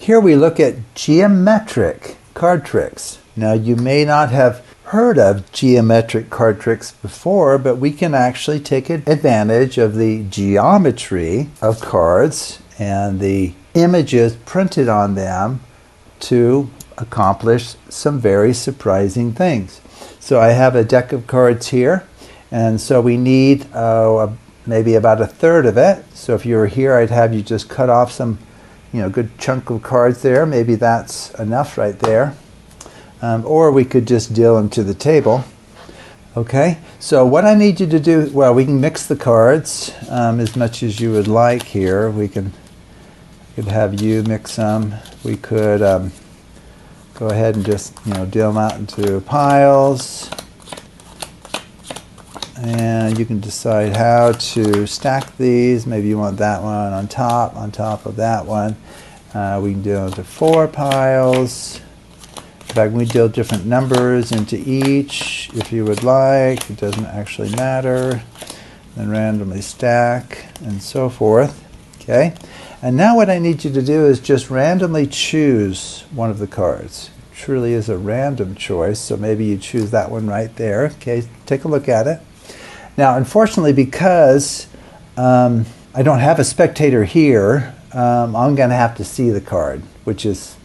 Here we look at geometric card tricks. Now you may not have heard of geometric card tricks before, but we can actually take advantage of the geometry of cards and the images printed on them to accomplish some very surprising things. So I have a deck of cards here, and so we need maybe about a third of it. So if you were here, I'd have you just cut off some good chunk of cards there. Maybe that's enough right there. Or we could just deal them to the table. Okay, so what I need you to do, well, we can mix the cards as much as you would like here. We could have you mix them. We could go ahead and just deal them out into piles. And you can decide how to stack these. Maybe you want that one on top of that one. We can do it into 4 piles. In fact, we deal different numbers into each if you would like. It doesn't actually matter. Then randomly stack and so forth. Okay. And now what I need you to do is just randomly choose one of the cards. It truly is a random choice, so maybe you choose that one right there. Okay, take a look at it. Now, unfortunately, because I don't have a spectator here, I'm going to have to see the card, which is,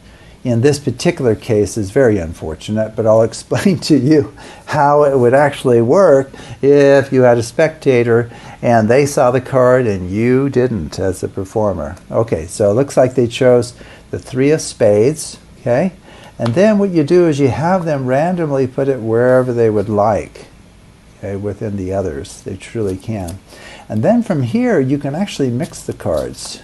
in this particular case, is very unfortunate, but I'll explain to you how it would actually work if you had a spectator and they saw the card and you didn't as a performer. Okay, so it looks like they chose the 3 of spades, okay? And then what you do is you have them randomly put it wherever they would like. Okay, within the others. They truly can. And then from here, you can actually mix the cards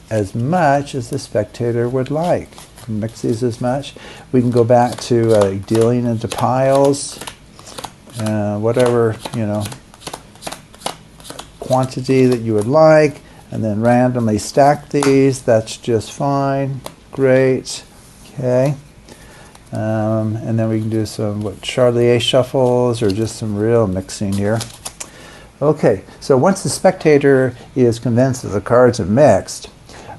as much as the spectator would like. Mix these as much. We can go back to dealing into piles, whatever, quantity that you would like, and then randomly stack these. That's just fine. Great. Okay. And then we can do some Charlier shuffles or just some real mixing here. Okay, so once the spectator is convinced that the cards are mixed,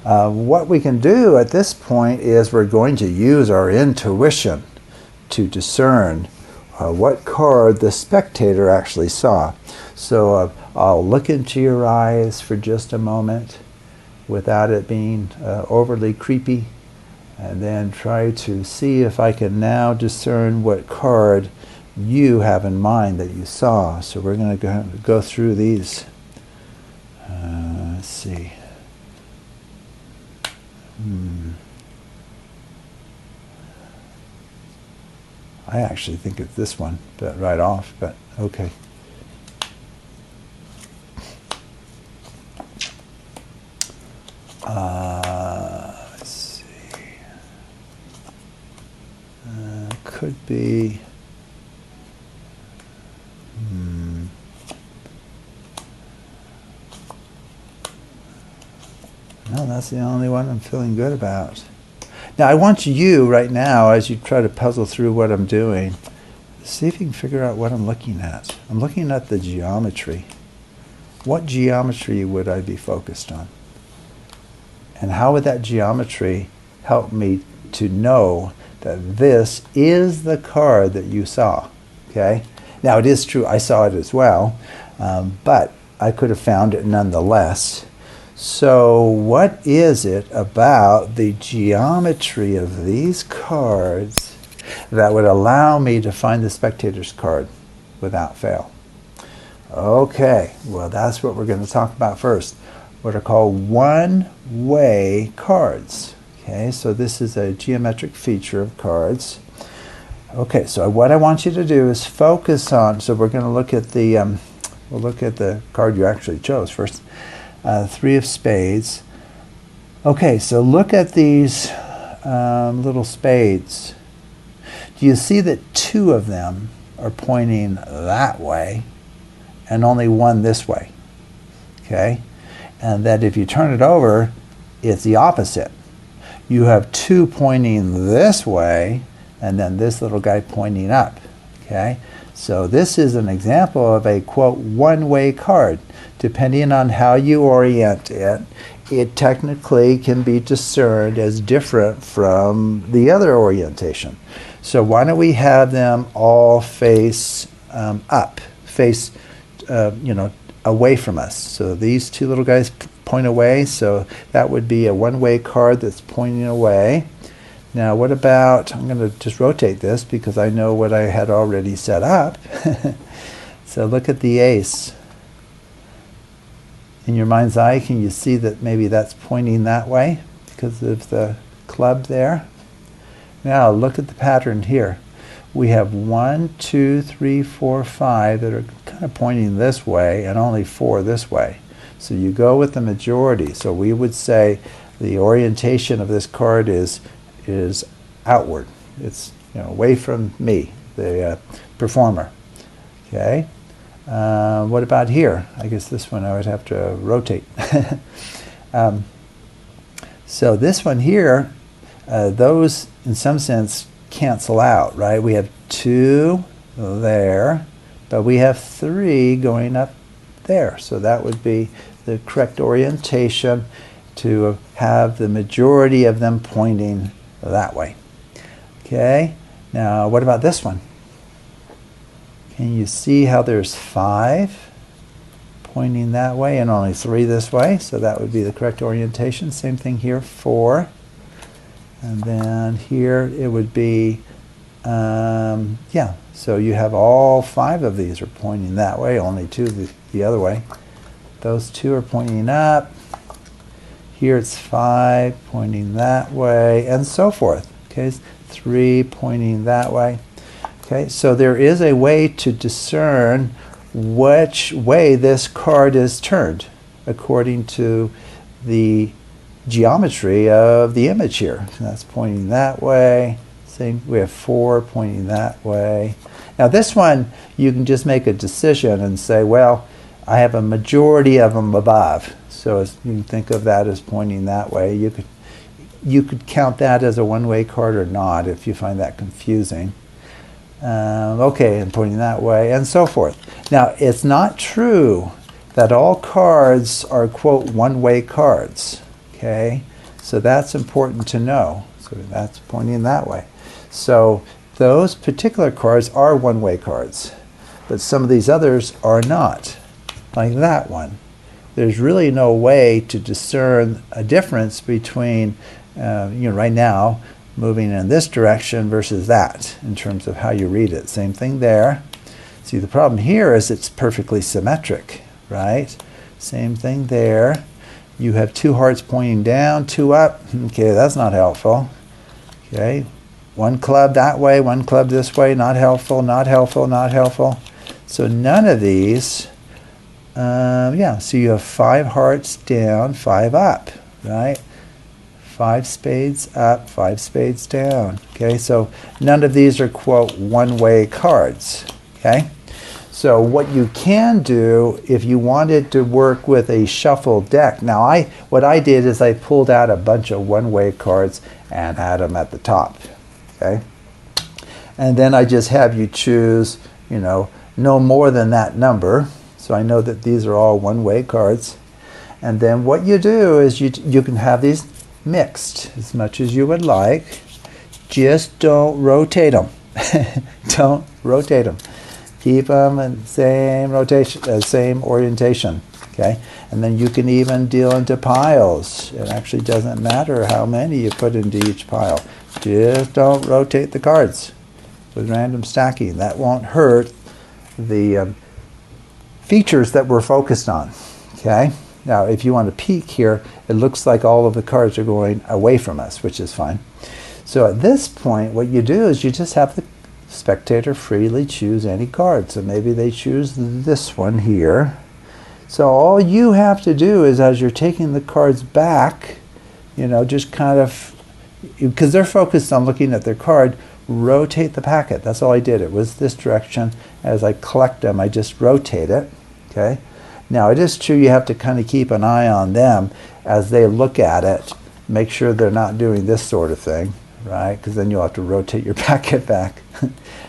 what we can do at this point is we're going to use our intuition to discern what card the spectator actually saw. So I'll look into your eyes for just a moment without it being overly creepy, and then try to see if I can now discern what card you have in mind that you saw. So we're going to go through these. Let's see. I actually think it's this one, but right off, but okay. Let's see. Could be. No, that's the only one I'm feeling good about. Now, I want you right now, as you try to puzzle through what I'm doing, see if you can figure out what I'm looking at. I'm looking at the geometry. What geometry would I be focused on? And how would that geometry help me to know that this is the card that you saw? Okay? Now, it is true, I saw it as well, but I could have found it nonetheless. So what is it about the geometry of these cards that would allow me to find the spectator's card without fail? Okay, well, that's what we're going to talk about first. What are called one-way cards. Okay, so this is a geometric feature of cards. Okay, so what I want you to do is focus on, so we're going to look at the, we'll look at the card you actually chose first. 3 of spades. Okay, so look at these little spades. Do you see that 2 of them are pointing that way and only 1 this way? Okay, and that if you turn it over, it's the opposite. You have 2 pointing this way and then this little guy pointing up. Okay, so this is an example of a, quote, one-way card. Depending on how you orient it, it technically can be discerned as different from the other orientation. So why don't we have them all face up, face, away from us. So these two little guys point away, so that would be a one-way card that's pointing away. Now what about, I'm going to just rotate this because I know what I had already set up. So look at the ace. In your mind's eye, can you see that maybe that's pointing that way because of the club there? Now look at the pattern here. We have 1, 2, 3, 4, 5 that are kind of pointing this way and only 4 this way. So you go with the majority. So we would say the orientation of this card is outward. It's away from me, the performer. Okay. What about here? I guess this one I would have to rotate. So this one here, those in some sense cancel out, right? We have 2 there, but we have 3 going up there. So that would be the correct orientation to have the majority of them pointing that way. Okay, now what about this one? Can you see how there's 5 pointing that way and only 3 this way? So that would be the correct orientation. Same thing here, 4. And then here it would be, so you have all 5 of these are pointing that way, only 2 the other way. Those 2 are pointing up. Here it's 5 pointing that way, and so forth. Okay, 3 pointing that way. Okay, so there is a way to discern which way this card is turned according to the geometry of the image here. So that's pointing that way. Same, we have 4 pointing that way. Now this one, you can just make a decision and say, well, I have a majority of them above. So you can think of that as pointing that way. You could count that as a one-way card or not if you find that confusing. Okay, and pointing that way, and so forth. Now, it's not true that all cards are, quote, one-way cards. Okay, so that's important to know. So that's pointing that way. So those particular cards are one-way cards, but some of these others are not, like that one. There's really no way to discern a difference between, right now, moving in this direction versus that in terms of how you read it. Same thing there. See, the problem here is it's perfectly symmetric, right? Same thing there. You have 2 hearts pointing down, 2 up. Okay, that's not helpful. Okay, 1 club that way, 1 club this way, not helpful, not helpful, not helpful. So none of these, so you have 5 hearts down, 5 up, right? 5 spades up, 5 spades down. Okay, so none of these are, quote, one-way cards. Okay, so what you can do if you wanted to work with a shuffled deck. Now, what I did is I pulled out a bunch of one-way cards and had them at the top. Okay, and then I just have you choose, no more than that number. So I know that these are all one-way cards. And then what you do is you can have these mixed as much as you would like. Just don't rotate them. Don't rotate them. Keep them in same rotation, same orientation. Okay, and then you can even deal into piles. It actually doesn't matter how many you put into each pile. Just don't rotate the cards with random stacking. That won't hurt the features that we're focused on. Okay. Now, if you want to peek here, it looks like all of the cards are going away from us, which is fine. So at this point, what you do is you just have the spectator freely choose any card. So maybe they choose this one here. So all you have to do is, as you're taking the cards back, just kind of, because they're focused on looking at their card, rotate the packet. That's all I did. It was this direction. As I collect them, I just rotate it. Okay. Now, it is true you have to kind of keep an eye on them as they look at it. Make sure they're not doing this sort of thing, right? Because then you'll have to rotate your packet back.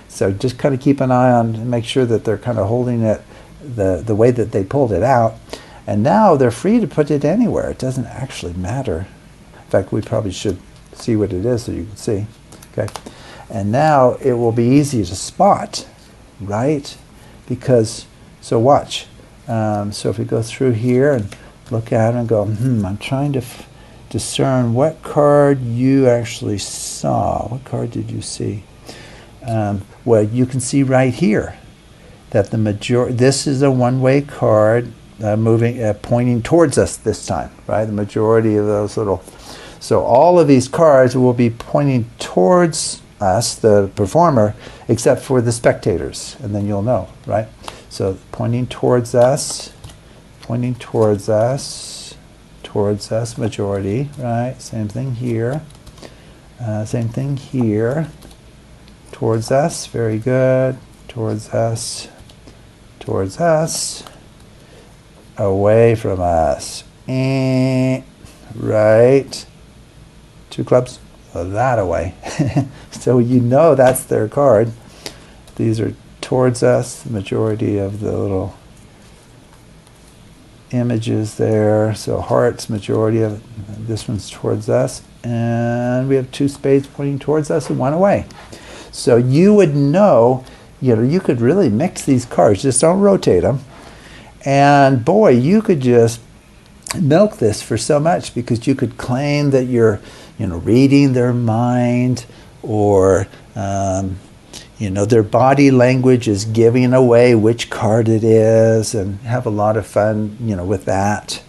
So just kind of keep an eye on and make sure that they're kind of holding it the way that they pulled it out. And now they're free to put it anywhere. It doesn't actually matter. In fact, we probably should see what it is so you can see. Okay. And now it will be easy to spot, right? Because, so watch. So if we go through here and look at it and go, I'm trying to discern what card you actually saw. What card did you see? Well, you can see right here that this is a one-way card pointing towards us this time, right? The majority of those so all of these cards will be pointing towards us, the performer, except for the spectators, and then you'll know, right? So pointing towards us, majority, right? Same thing here, towards us, very good, towards us, away from us, right? 2 clubs, that away. So you know that's their card. These are towards us, the majority of the little images there. So hearts, majority of it. This one's towards us. And we have 2 spades pointing towards us and 1 away. So you would know, you could really mix these cards. Just don't rotate them. And boy, you could just milk this for so much, because you could claim that you're reading their mind, or their body language is giving away which card it is, and have a lot of fun with that.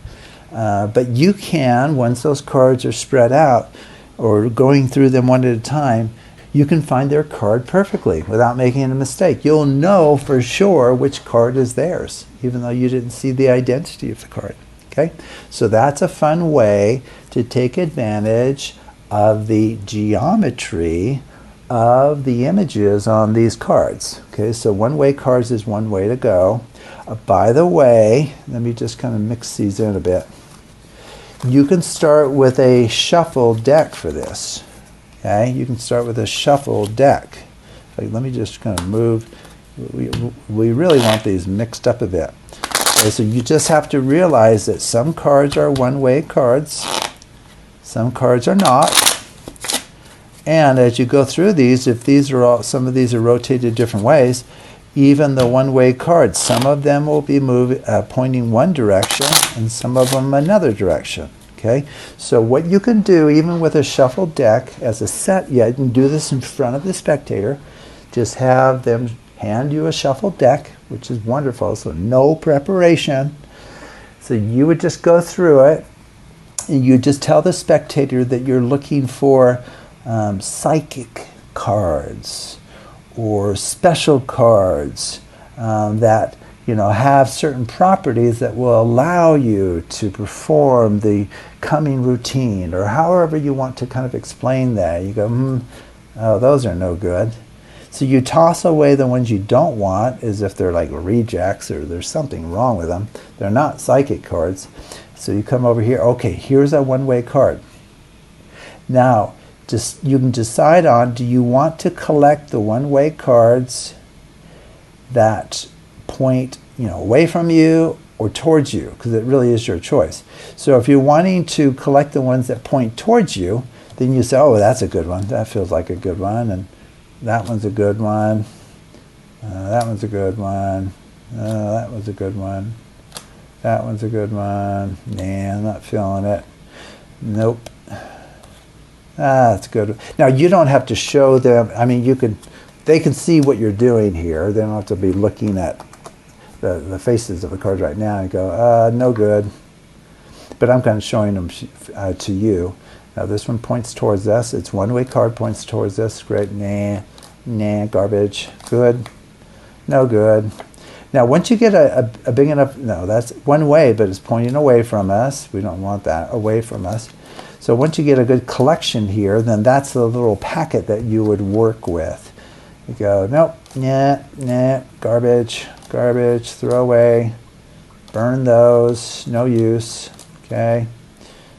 But you can, once those cards are spread out or going through them one at a time, you can find their card perfectly without making a mistake. You'll know for sure which card is theirs, even though you didn't see the identity of the card. Okay, so that's a fun way to take advantage of the geometry of the images on these cards. Okay, so one-way cards is one way to go. By the way, let me just kind of mix these in a bit. You can start with a shuffle deck for this. Okay, you can start with a shuffle deck. Let me just kind of move. We really want these mixed up a bit. Okay, so you just have to realize that some cards are one-way cards, some cards are not. And as you go through these, if these are some of these are rotated different ways, even the one-way cards, some of them will be pointing one direction and some of them another direction. Okay, so what you can do, even with a shuffled deck as a set, you can do this in front of the spectator. Just have them hand you a shuffled deck, which is wonderful, so no preparation. So you would just go through it, and you just tell the spectator that you're looking for psychic cards or special cards that have certain properties that will allow you to perform the coming routine, or however you want to kind of explain that. You go, oh, those are no good. So you toss away the ones you don't want as if they're like rejects or there's something wrong with them. They're not psychic cards. So you come over here, okay, here's a one-way card. Now, you can decide on, do you want to collect the one-way cards that point away from you or towards you, because it really is your choice. So if you're wanting to collect the ones that point towards you, then you say, oh, that's a good one. That feels like a good one. And that one's a good one. That one's a good one. That one's a good one. That one's a good one. Nah, I'm not feeling it. Nope. That's good. Now, you don't have to show them. I mean, they can see what you're doing here. They don't have to be looking at the faces of the cards right now and go, no good. But I'm kind of showing them to you. Now, this one points towards us. It's one-way card, points towards us. Great. Nah, garbage. Good. No good. Now, once you get a big enough, no, that's one way, but it's pointing away from us. We don't want that, away from us. So once you get a good collection here, then that's the little packet that you would work with. You go, nope, nah, garbage, throw away, burn those, no use, okay?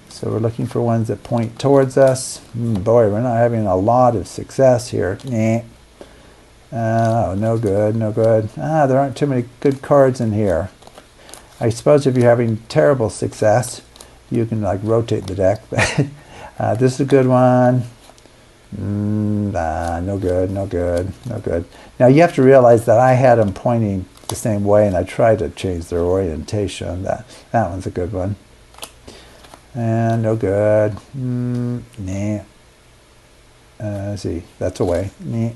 So we're looking for ones that point towards us. Boy, we're not having a lot of success here. Nah. Oh, no good. There aren't too many good cards in here. I suppose if you're having terrible success, you can like rotate the deck. This is a good one. No good, no good, no good. Now you have to realize that I had them pointing the same way, and I tried to change their orientation. That one's a good one. And no good. Nah. See, that's away. Nah.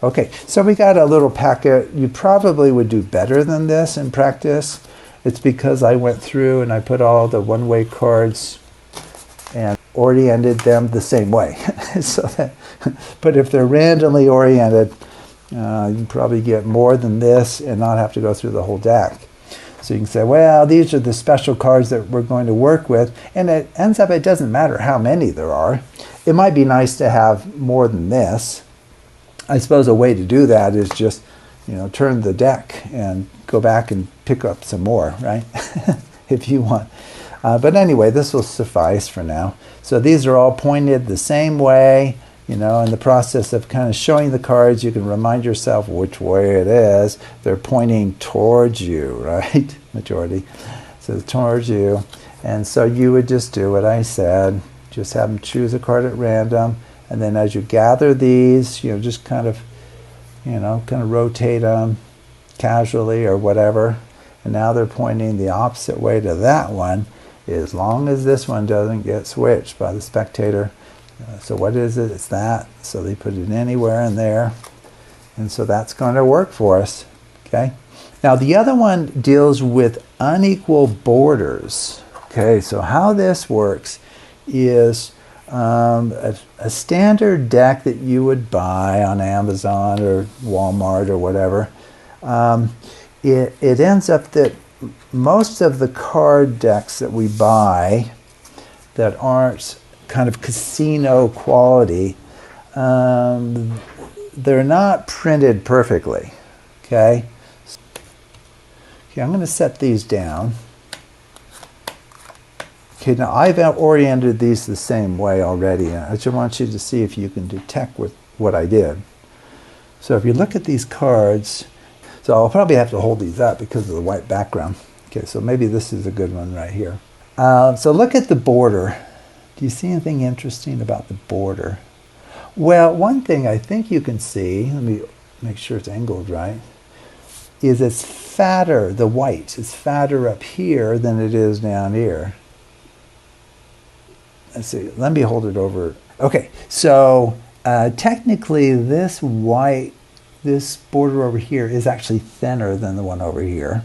Okay, so we got a little packet. You probably would do better than this in practice. It's because I went through and I put all the one-way cards and oriented them the same way. But if they're randomly oriented, you can probably get more than this and not have to go through the whole deck. So you can say, well, these are the special cards that we're going to work with, and it ends up, it doesn't matter how many there are. It might be nice to have more than this. I suppose a way to do that is just, turn the deck and go back and pick up some more, right? If you want. But anyway, this will suffice for now. So these are all pointed the same way. In the process of kind of showing the cards, you can remind yourself which way it is. They're pointing towards you, right? Majority. So towards you. And so you would just do what I said. Just have them choose a card at random. And then as you gather these, just kind of rotate them casually or whatever. And now they're pointing the opposite way to that one, as long as this one doesn't get switched by the spectator. So what is it? It's that. So they put it anywhere in there. And so that's going to work for us. Okay. Now the other one deals with unequal borders. Okay, so how this works is a standard deck that you would buy on Amazon or Walmart or whatever. It ends up that most of the card decks that we buy that aren't kind of casino quality, they're not printed perfectly. Okay, I'm going to set these down. Okay, now I've oriented these the same way already. I just want you to see if you can detect what I did. So if you look at these cards, so I'll probably have to hold these up because of the white background. Okay, so maybe this is a good one right here. So look at the border. Do you see anything interesting about the border? Well, one thing I think you can see, let me make sure it's angled right, is it's fatter, the white. It's fatter up here than it is down here. Let's see, let me hold it over. Okay, so technically this white, this border over here is actually thinner than the one over here.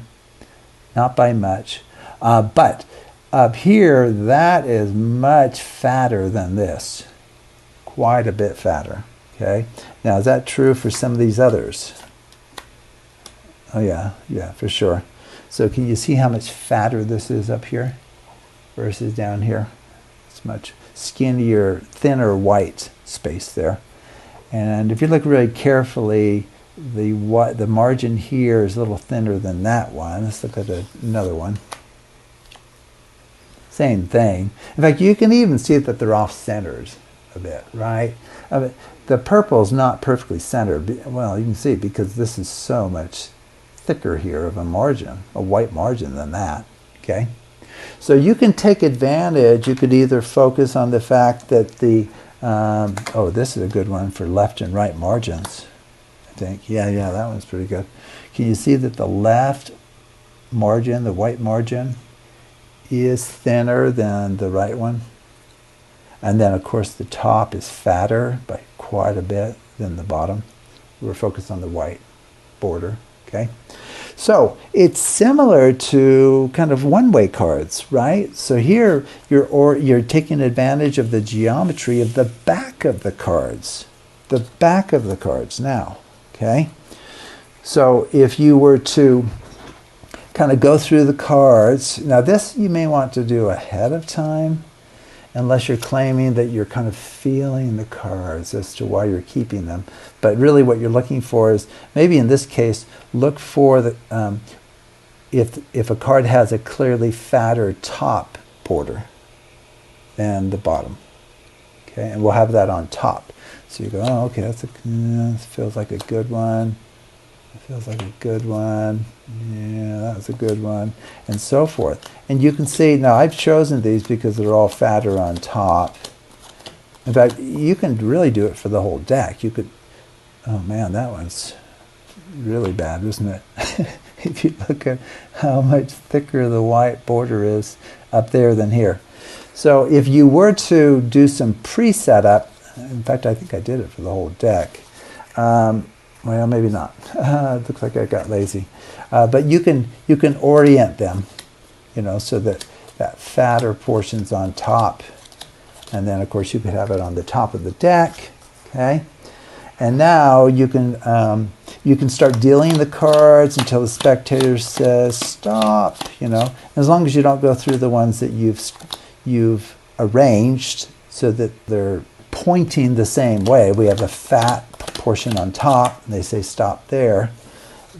Not by much. But up here, that is much fatter than this. Quite a bit fatter. Okay. Now, is that true for some of these others? Oh, yeah, for sure. So can you see how much fatter this is up here versus down here? It's much skinnier, thinner white space there. And if you look really carefully, the margin here is a little thinner than that one. Let's look at another one. Same thing. In fact, you can even see that they're off centers a bit, right? I mean, the purple's not perfectly centered. Well, you can see because this is so much thicker here of a margin, a white margin than that, okay? So you can take advantage. You could either focus on the fact that the, this is a good one for left and right margins, I think. Yeah, that one's pretty good. Can you see that the left margin, the white margin, is thinner than the right one? And then, of course, the top is fatter by quite a bit than the bottom. We're focused on the white border, okay? So it's similar to kind of one-way cards, right? So here you're taking advantage of the geometry of the back of the cards. The back of the cards now, okay? So if you were to kind of go through the cards, now this you may want to do ahead of time, unless you're claiming that you're kind of feeling the cards as to why you're keeping them. But really what you're looking for is, maybe in this case, look for the if a card has a clearly fatter top border than the bottom. Okay, and we'll have that on top. So you go, oh, okay, this feels like a good one. That feels like a good one. Yeah, that was a good one. And so forth. And you can see, now I've chosen these because they're all fatter on top. In fact, you can really do it for the whole deck. You could, oh man, that one's really bad, isn't it? If you look at how much thicker the white border is up there than here. So if you were to do some pre-setup, in fact, I think I did it for the whole deck. Well, maybe not. It looks like I got lazy. But you can orient them, you know, so that that fatter portion's on top. And then, of course, you could have it on the top of the deck, okay? And now you can start dealing the cards until the spectator says stop, you know. As long as you don't go through the ones that you've arranged so that they're pointing the same way. We have a fat portion on top, and they say stop there.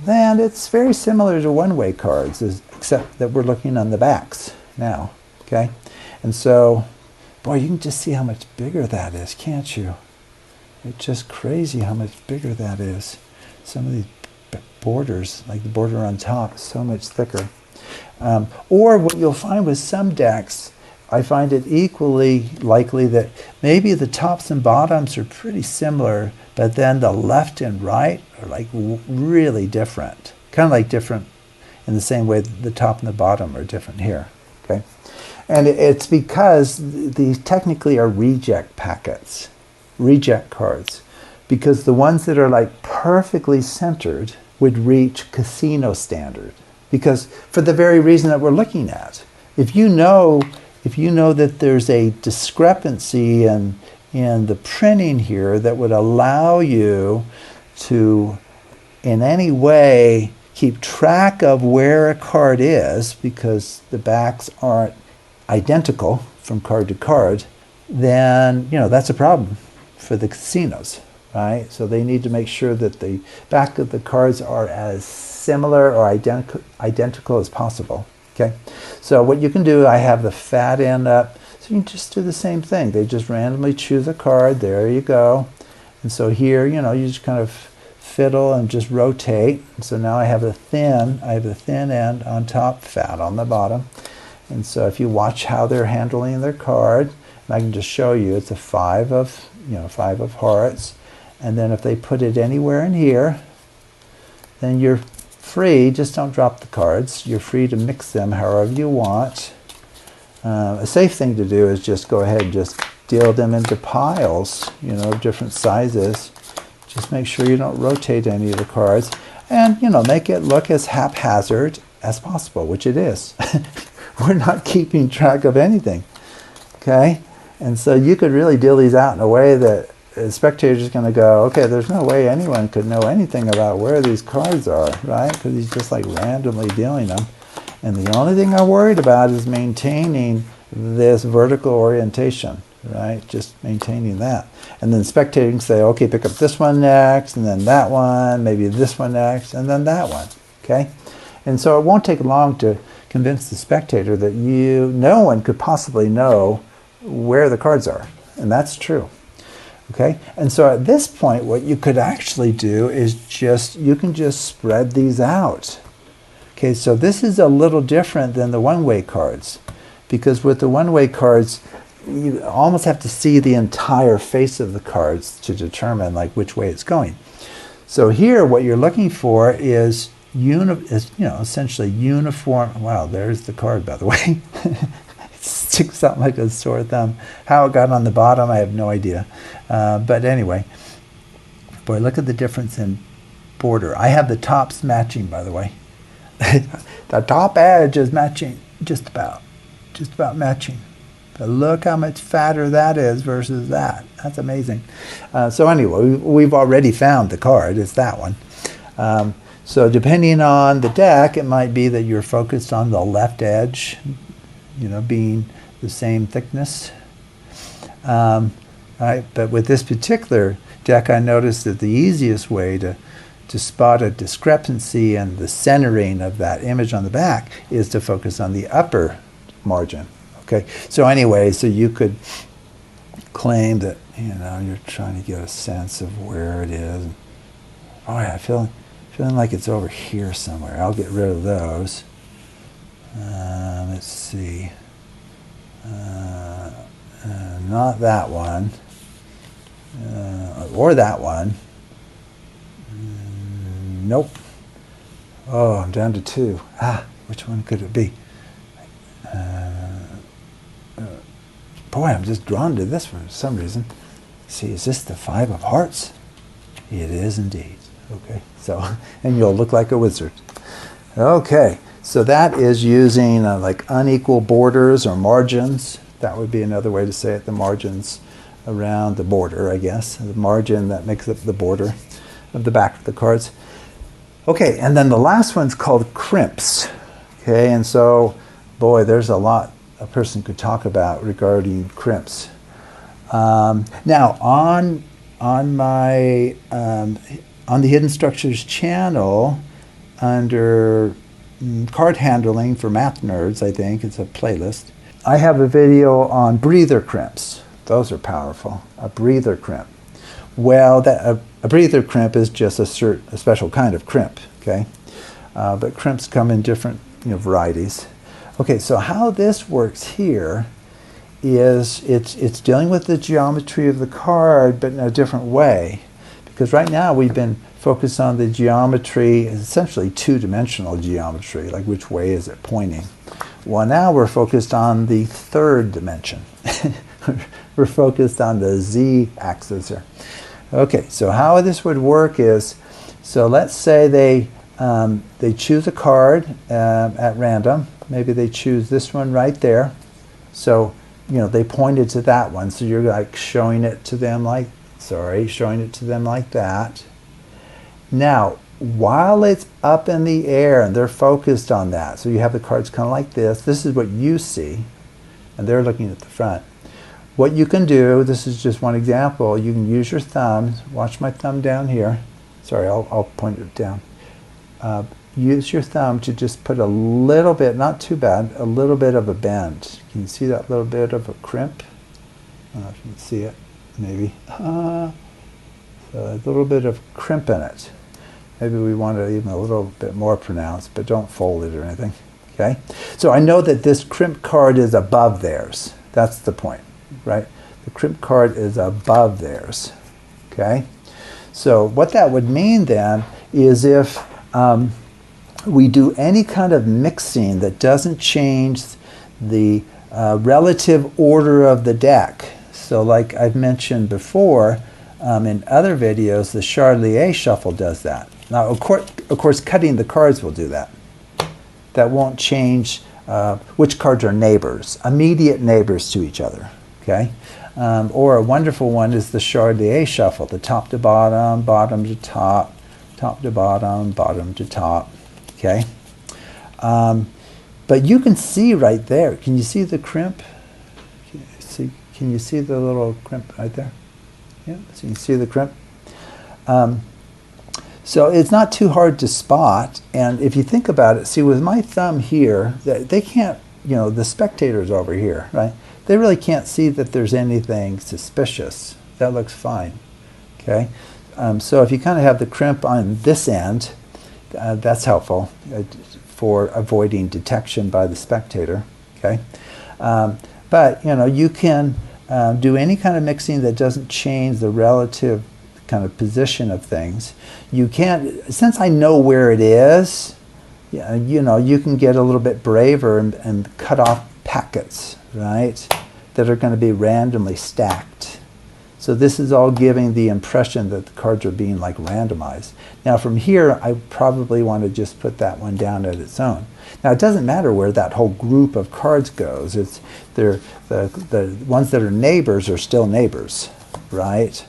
Then it's very similar to one-way cards, except that we're looking on the backs now, okay? And so, boy, you can just see how much bigger that is, can't you? It's just crazy how much bigger that is. Some of these borders, like the border on top, is so much thicker. Or what you'll find with some decks, I find it equally likely that maybe the tops and bottoms are pretty similar, but then the left and right are like really different. Kind of like different in the same way that the top and the bottom are different here. Okay, and it's because these technically are reject packets, reject cards, because the ones that are like perfectly centered would reach casino standard, because for the very reason that we're looking at. If you know that there's a discrepancy in the printing here that would allow you to in any way keep track of where a card is, because the backs aren't identical from card to card, then that's a problem for the casinos, right? So they need to make sure that the back of the cards are as similar or identical as possible. Okay, so what you can do, I have the fat end up, so you can just do the same thing. They just randomly choose a card, there you go. And so here, you just kind of fiddle and just rotate. And so now I have the thin end on top, fat on the bottom. And so if you watch how they're handling their card, and I can just show you, it's a 5 of hearts. And then if they put it anywhere in here, then you're free, just don't drop the cards. You're free to mix them however you want. A safe thing to do is just go ahead and just deal them into piles, of different sizes. Just make sure you don't rotate any of the cards. And, make it look as haphazard as possible, which it is. We're not keeping track of anything, okay? And so you could really deal these out in a way that the spectator's going to go, okay, there's no way anyone could know anything about where these cards are, right? Because he's just like randomly dealing them. And the only thing I'm worried about is maintaining this vertical orientation, right? Just maintaining that. And then the spectator can say, okay, pick up this one next, and then that one, maybe this one next, and then that one, okay? And so it won't take long to convince the spectator that no one could possibly know where the cards are. And that's true. Okay, and so at this point, what you could actually do is you can just spread these out. Okay, so this is a little different than the one-way cards, because with the one-way cards, you almost have to see the entire face of the cards to determine like which way it's going. So here, what you're looking for is essentially uniform. Wow, there's the card, by the way. Sticks out like a sore thumb. How it got on the bottom, I have no idea. But anyway, boy, look at the difference in border. I have the tops matching, by the way. The top edge is matching, just about matching. But look how much fatter that is versus that. That's amazing. So anyway, we've already found the card. It's that one. So depending on the deck, it might be that you're focused on the left edge, being the same thickness. Right? But with this particular deck, I noticed that the easiest way to spot a discrepancy in the centering of that image on the back is to focus on the upper margin. Okay. So anyway, so you could claim that you're trying to get a sense of where it is. Oh yeah, I feel Feeling like it's over here somewhere. I'll get rid of those. Let's see. Not that one. Or that one. Nope. Oh, I'm down to 2. Which one could it be? Boy, I'm just drawn to this for some reason. See, is this the 5 of hearts? It is indeed. Okay, so, and you'll look like a wizard. Okay, so that is using like unequal borders or margins. That would be another way to say it, the margins around the border, I guess. The margin that makes up the border of the back of the cards. Okay, and then the last one's called crimps. Okay, and so, boy, there's a lot a person could talk about regarding crimps. Now, on my on the Hidden Structures channel, under card handling for math nerds, I think it's a playlist, I have a video on breather crimps. Those are powerful. A breather crimp. Well, a breather crimp is just a special kind of crimp. Okay, but crimps come in different varieties. Okay, so how this works here is it's dealing with the geometry of the card, but in a different way. Because right now we've been focused on the geometry, essentially two-dimensional geometry, like which way is it pointing. Well, now we're focused on the third dimension. We're focused on the z-axis here. Okay, so how this would work is, so let's say they choose a card at random. Maybe they choose this one right there. So, they pointed to that one. So you're like showing it to them like, showing it to them like that. Now, while it's up in the air and they're focused on that, so you have the cards kind of like this. This is what you see, and they're looking at the front. What you can do, this is just one example, you can use your thumb. Watch my thumb down here. Sorry, I'll point it down. Use your thumb to just put a little bit, not too bad, a little bit of a bend. Can you see that little bit of a crimp? I don't know if you can see it, maybe. So a little bit of crimp in it. Maybe we want it even a little bit more pronounced, but don't fold it or anything. Okay? So I know that this crimp card is above theirs. That's the point, right? The crimp card is above theirs. Okay? So what that would mean then is if we do any kind of mixing that doesn't change the relative order of the deck. So like I've mentioned before in other videos, the Chardelier shuffle does that. Now, of course, cutting the cards will do that. That won't change which cards are neighbors, immediate neighbors to each other. Okay? Or a wonderful one is the Chardelier shuffle, the top to bottom, bottom to top, top to bottom, bottom to top. Okay? But you can see right there. Can you see the crimp? Can you see the little crimp right there? Yeah, so you can see the crimp. So it's not too hard to spot. And if you think about it, see with my thumb here, they can't, the spectators over here, right? They really can't see that there's anything suspicious. That looks fine. Okay? So if you kind of have the crimp on this end, that's helpful for avoiding detection by the spectator. Okay, but you can do any kind of mixing that doesn't change the relative kind of position of things. You can't, since I know where it is, you can get a little bit braver and cut off packets, right, that are going to be randomly stacked. So this is all giving the impression that the cards are being like randomized. Now from here, I probably want to just put that one down at its own. Now it doesn't matter where that whole group of cards goes. The ones that are neighbors are still neighbors, right?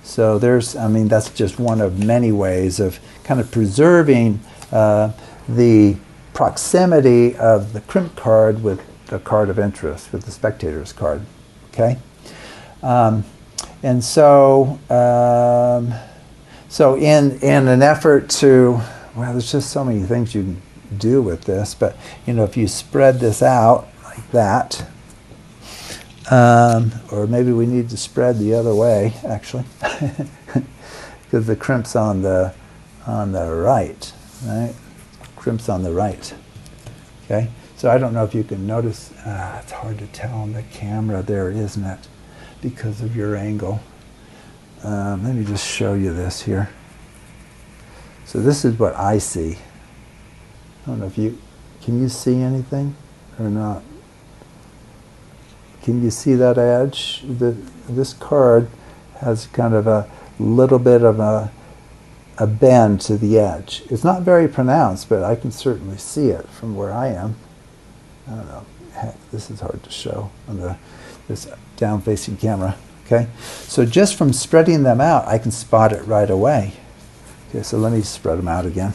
So that's just one of many ways of kind of preserving the proximity of the crimp card with the card of interest, with the spectator's card, okay? And so, so in an effort to, well, there's just so many things you can do with this, but if you spread this out like that, or maybe we need to spread the other way, actually, because the crimp's on the on the right, right? Crimps on the right, okay? So I don't know if you can notice, it's hard to tell on the camera there, isn't it? Because of your angle. Let me just show you this here. So this is what I see. I don't know if can you see anything or not? Can you see that edge? This card has kind of a little bit of a bend to the edge. It's not very pronounced, but I can certainly see it from where I am. I don't know. Heck, this is hard to show on this down-facing camera. Okay, so just from spreading them out, I can spot it right away. Okay, so let me spread them out again,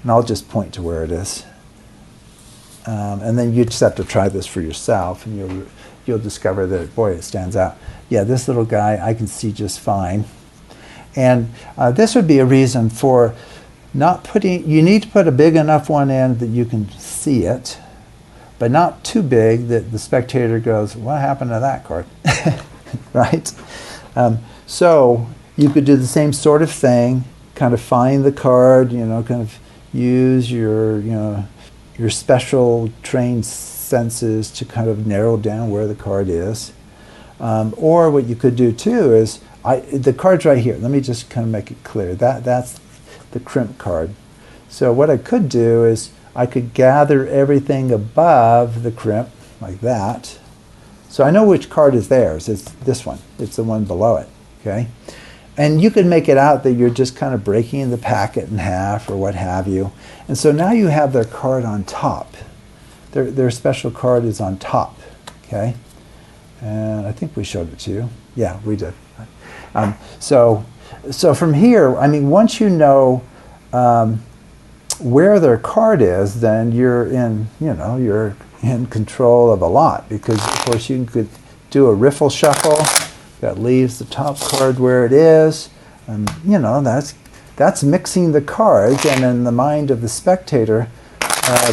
and I'll just point to where it is. And then you just have to try this for yourself, and you'll discover that, boy, it stands out. Yeah, this little guy I can see just fine. And this would be a reason for not putting, you need to put a big enough one in that you can see it, but not too big that the spectator goes, what happened to that card? Right? So you could do the same sort of thing, kind of find the card, kind of use your special trained senses to kind of narrow down where the card is. Or what you could do too is, the card's right here. Let me just kind of make it clear. That's the Crimp card. So what I could do is I could gather everything above the Crimp like that. So I know which card is theirs. It's this one. It's the one below it. Okay? And you could make it out that you're just kind of breaking the packet in half or what have you. And so now you have their card on top. Their special card is on top. Okay? And I think we showed it to you. Yeah, we did. So from here, I mean, once you know where their card is, then you're you're in control of a lot, because of course you could do a riffle shuffle that leaves the top card where it is, and that's mixing the cards, and in the mind of the spectator,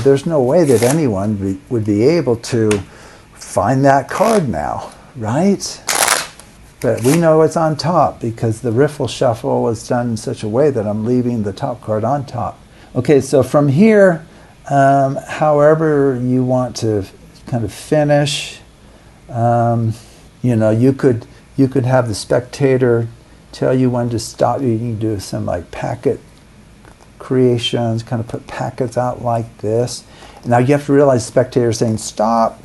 there's no way that anyone would be able to find that card now, right? But we know it's on top because the riffle shuffle was done in such a way that I'm leaving the top card on top. Okay, so from here, however you want to kind of finish, you could have the spectator tell you when to stop. You can do some like packet creations, kind of put packets out like this. Now you have to realize the spectator is saying stop,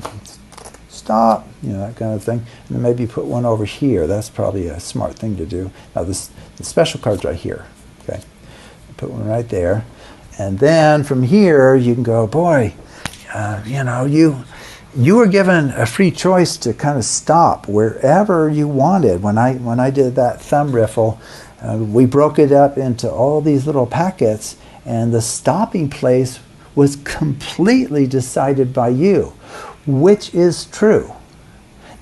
stop, that kind of thing. And then maybe put one over here. That's probably a smart thing to do. Now the special card's right here. Okay, put one right there. And then from here, you can go, boy, you were given a free choice to kind of stop wherever you wanted. When I did that thumb riffle, we broke it up into all these little packets, and the stopping place was completely decided by you, which is true.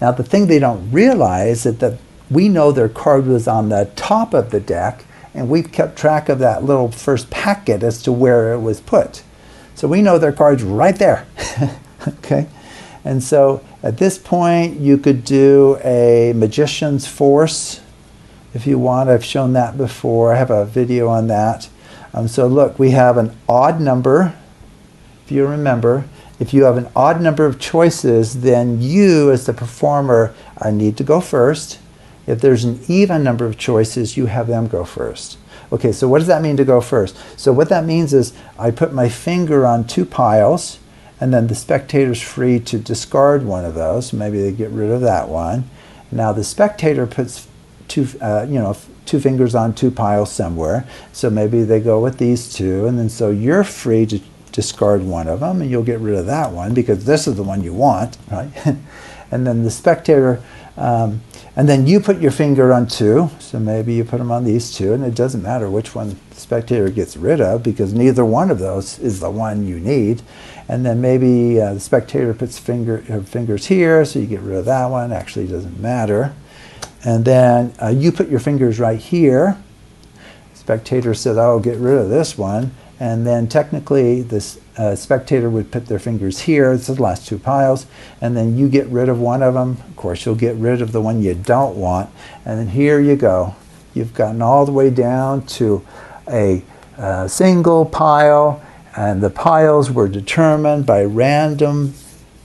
Now, the thing they don't realize is that we know their card was on the top of the deck, and we've kept track of that little first packet as to where it was put. So we know their card's right there. Okay? And so at this point, you could do a magician's force if you want. I've shown that before. I have a video on that. So look, we have an odd number. If you remember, if you have an odd number of choices, then you, as the performer, need to go first. If there's an even number of choices, you have them go first. Okay, so what does that mean to go first? So what that means is I put my finger on two piles, and then the spectator's free to discard one of those. Maybe they get rid of that one. Now the spectator puts two fingers on two piles somewhere. So maybe they go with these two, and then so you're free to discard one of them, and you'll get rid of that one because this is the one you want, right? And then the spectator, and then you put your finger on two, so maybe you put them on these two, and it doesn't matter which one the spectator gets rid of because neither one of those is the one you need. And then maybe the spectator puts her fingers here, so you get rid of that one. Actually, it doesn't matter. And then you put your fingers right here. The spectator says, "Oh, get rid of this one." And then technically, this spectator would put their fingers here. This is the last two piles. And then you get rid of one of them. Of course, you'll get rid of the one you don't want. And then here you go. You've gotten all the way down to a single pile, and the piles were determined by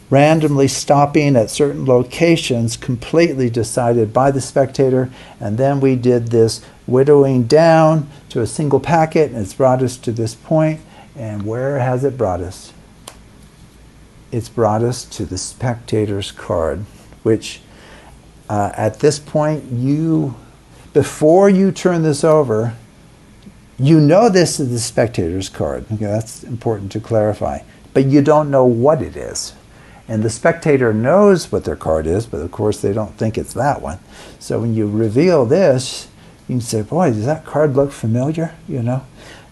randomly stopping at certain locations, completely decided by the spectator. And then we did this widowing down to a single packet, and it's brought us to this point. And where has it brought us? It's brought us to the spectator's card, which at this point, before you turn this over, you know this is the spectator's card. Okay, that's important to clarify. But you don't know what it is. And the spectator knows what their card is, but of course they don't think it's that one. So when you reveal this, you can say, boy, does that card look familiar? You know?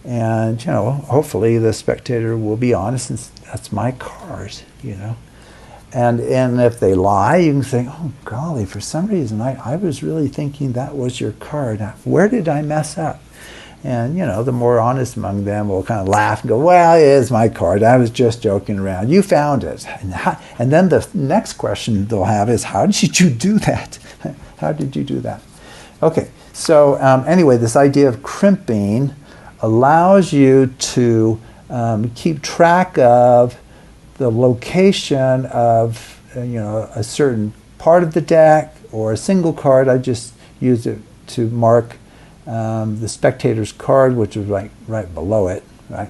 And, you know, hopefully the spectator will be honest and say, that's my card, you know? And if they lie, you can say, oh, golly, for some reason, I was really thinking that was your card. Where did I mess up? And, you know, the more honest among them will kind of laugh and go, well, it is my card. I was just joking around. You found it. And then the next question they'll have is, how did you do that? How did you do that? Okay, so anyway, this idea of crimping allows you to keep track of the location of, you know, a certain part of the deck or a single card. I just used it to mark the spectator's card, which was right below it, right?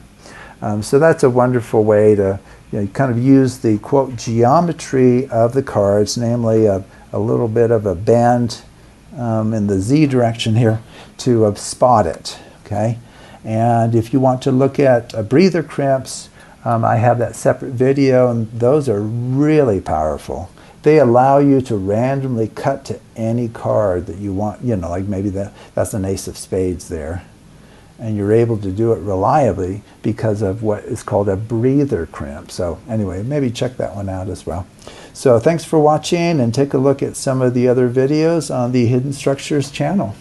So that's a wonderful way to, you know, kind of use the, quote, geometry of the cards, namely a little bit of a bend in the Z direction here to spot it, okay? And if you want to look at breather crimps, I have that separate video, and those are really powerful. They allow you to randomly cut to any card that you want, you know, like maybe that's an ace of spades there. And you're able to do it reliably because of what is called a breather crimp. So anyway, maybe check that one out as well. So thanks for watching, and take a look at some of the other videos on the Hidden Structures channel.